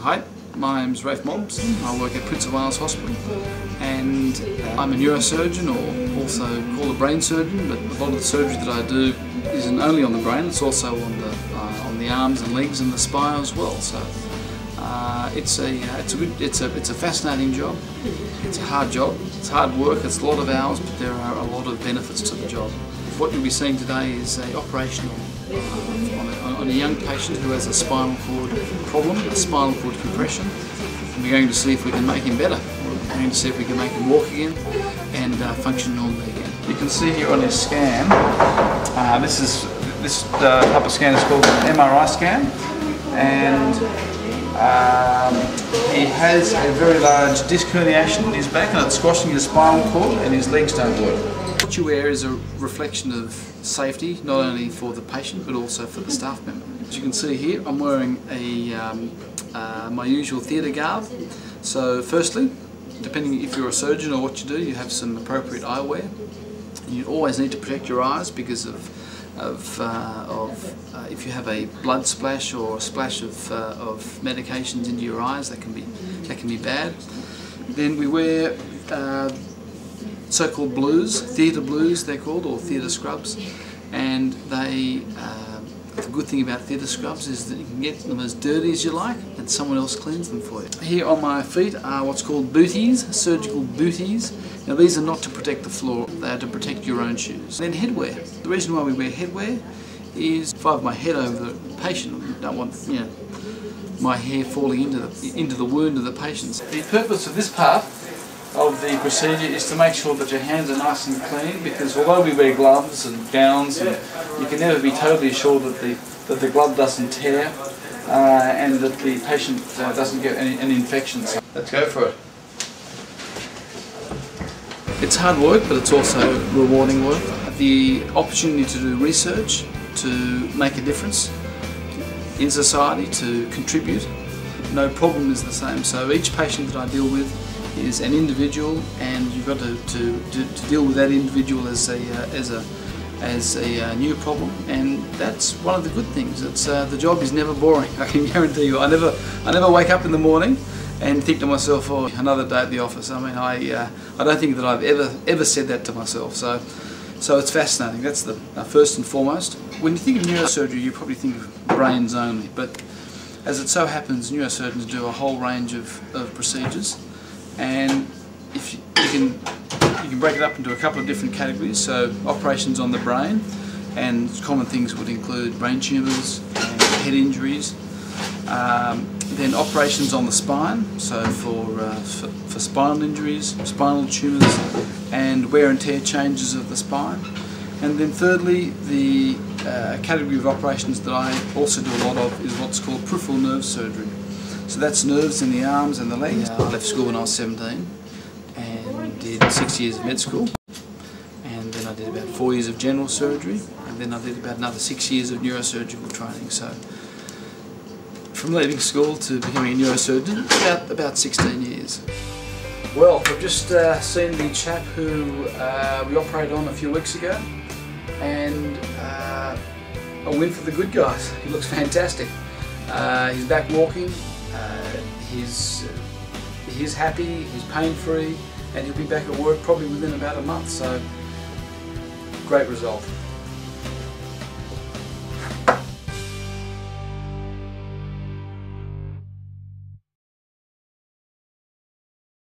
Hi, my name's Rafe Mobson. I work at Prince of Wales Hospital and I'm a neurosurgeon, or also called a brain surgeon, but a lot of the surgery that I do isn't only on the brain, it's also on the arms and legs and the spine as well. So it's a fascinating job. It's a hard job, it's hard work, it's a lot of hours, but there are a lot of benefits to the job. What you'll be seeing today is an operation on a young patient who has a spinal cord problem, a spinal cord compression. And we're going to see if we can make him better. We're going to see if we can make him walk again and function normally again. You can see here on his scan, this type of scan is called an MRI scan, and he has a very large disc herniation in his back and it's squashing his spinal cord and his legs don't work. What you wear is a reflection of safety, not only for the patient but also for the staff member. As you can see here, I'm wearing my usual theatre garb. So firstly, depending if you're a surgeon or what you do, you have some appropriate eyewear. You always need to protect your eyes because of if you have a blood splash or a splash of medications into your eyes, that can be bad. Then we wear so-called blues, theatre blues they're called, or theatre scrubs, and the good thing about theatre scrubs is that you can get them as dirty as you like and someone else cleans them for you. Here on my feet are what's called booties, surgical booties. Now these are not to protect the floor, they are to protect your own shoes. And then headwear. The reason why we wear headwear is if I have my head over the patient, I don't want my hair falling into the wound of the patient. The purpose of this part of the procedure is to make sure that your hands are nice and clean, because although we wear gloves and gowns, and you can never be totally sure that the glove doesn't tear and that the patient doesn't get any infections. So let's go for it. It's hard work, but it's also rewarding work. The opportunity to do research, to make a difference in society, to contribute. No problem is the same. So each patient that I deal with is an individual, and you've got to deal with that individual as a new problem, and that's one of the good things. It's the job is never boring. I can guarantee you. I never wake up in the morning and think to myself, "Oh, another day at the office." I mean, I don't think that I've ever said that to myself. So it's fascinating. That's the first and foremost. When you think of neurosurgery, you probably think of brains only, but as it so happens, neurosurgeons do a whole range of procedures. And if you can break it up into a couple of different categories. So operations on the brain, and common things would include brain tumours and head injuries. Then operations on the spine, so for spinal injuries, spinal tumours and wear and tear changes of the spine. And then thirdly, the category of operations that I also do a lot of is what's called peripheral nerve surgery. So that's nerves in the arms and the legs. I left school when I was 17 and did 6 years of med school, and then I did about 4 years of general surgery, and then I did about another 6 years of neurosurgical training. So from leaving school to becoming a neurosurgeon, about 16 years. Well, I've just seen the chap who we operated on a few weeks ago, and a win for the good guys. He looks fantastic. He's back walking. He's happy, he's pain-free, and he'll be back at work probably within about a month, so great result.